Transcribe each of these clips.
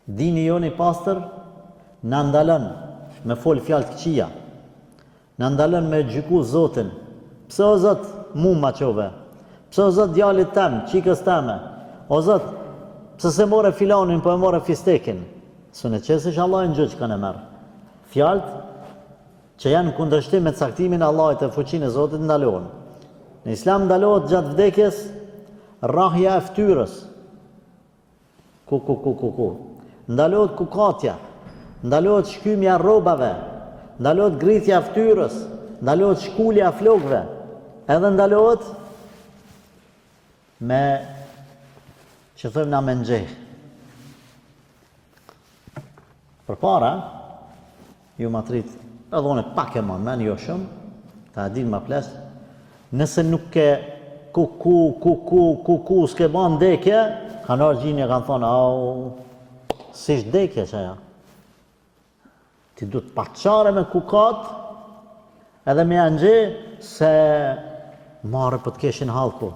Dini joni pastër na ndalon me fol fjalë të këqija. Na ndalon me gjyku Zotin. Pse o Zot mu ma qove? Pse o Zot djalit tem, qikës teme? O Zot, pse se more filanin, po e more fistekin? Së në qesish Allah në gjë që kanë e merë. Fjalët që janë kundërshtim me caktimin Allahit e fuqinë e Zotit ndalohen. Në Islam ndalohet gjatë vdekjes rrahja e ftyrës. Ku. Ndalohet kukatja, ndalohet shkymja rrobave, ndalohet grithja e ftyrës, ndalohet shkulja e flokëve, edhe ndalohet me që thëmë na me nxeh. Përpara, ju ma trit, edhe one pak e men jo shumë, ta din ma ples, nëse nuk ke ku, s'ke ban ndekje, kanë arë gjinje kanë thonë, si shdekje që ja. Ti du të paqare me kukat, edhe me anëgje, se marë për të keshin halku.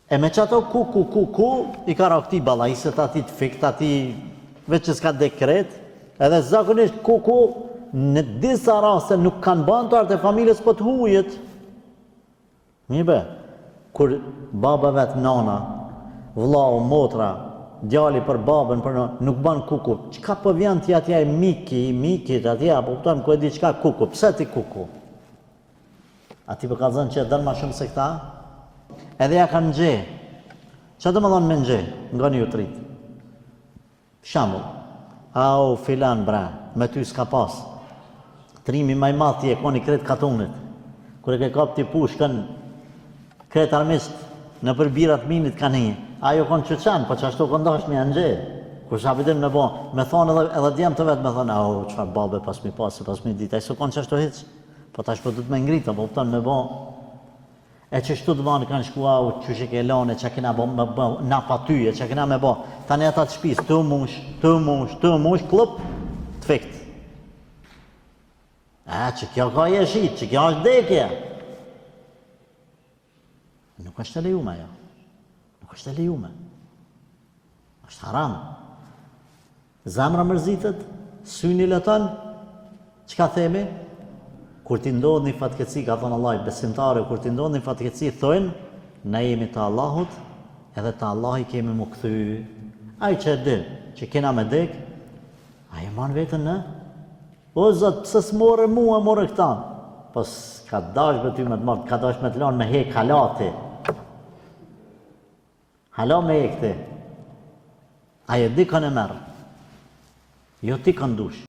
E me që ato ku, i ka rakti balaiset ati të fikt, ati veç që s'ka dekret, edhe zakonisht ku, në disa raste nuk kanë banë të artë e familjes për të hujet. Një be, kur baba vetë nana, vllau, motra, djali për babën, për nana, nuk banë kuku, qka për vjen t'i atja e mikit, atja, po pëtojnë ku e di qka kuku, pse ti kuku? Ati për ka zënë që e dënë ma shumë se këta? Edhe ja kanë nxeh. Që të më dhonë me nxeh, nga një utrit? Shambull, filan bre, me ty s'ka pas. Trimi maj madh ti e koni kret katunit. Kër e ke kap t'i pushkën, kret armisht në përbirat minit ka një. Ajo konë që qanë, po që ashtu këndash me nxeh. Kur shapitim me bo, me thonë edhe djemë të vetë me thonë, qëfar babe pas mi pas, pas mi dit. A i su konë që ashtu hiq, po tash po du të me ngritë, po pëton me bo. E që shtu të banë kanë shkua, që që ke lone, që kena bo, na pa tyje, që kena me bo. Tani ata të shpis, të mush, klop, të fikt. Që kjo ka jeshit, që kjo është dekje. Nuk është të lejume, jo. Nuk është të lejume. është haram. Zemra mërzitet, syni lëton, çka themi? Kur ti ndodh një fatkeqësi, ka thënë Allah, besimtarë, kur ti ndodh një fatkeqësi, thonë, ne jemi të Allahut, edhe të Allahi kemi mu kthy. Ai që e di, që kena me dek, ai e man vetën në? O Zot, pse s'morë mua, morë këta? Po s'ka dash be ty me të marrë, ka dash me të lanë me hek halati. Hala me hek ti. Ai e di kanë e merë. Jo ti kanë dush.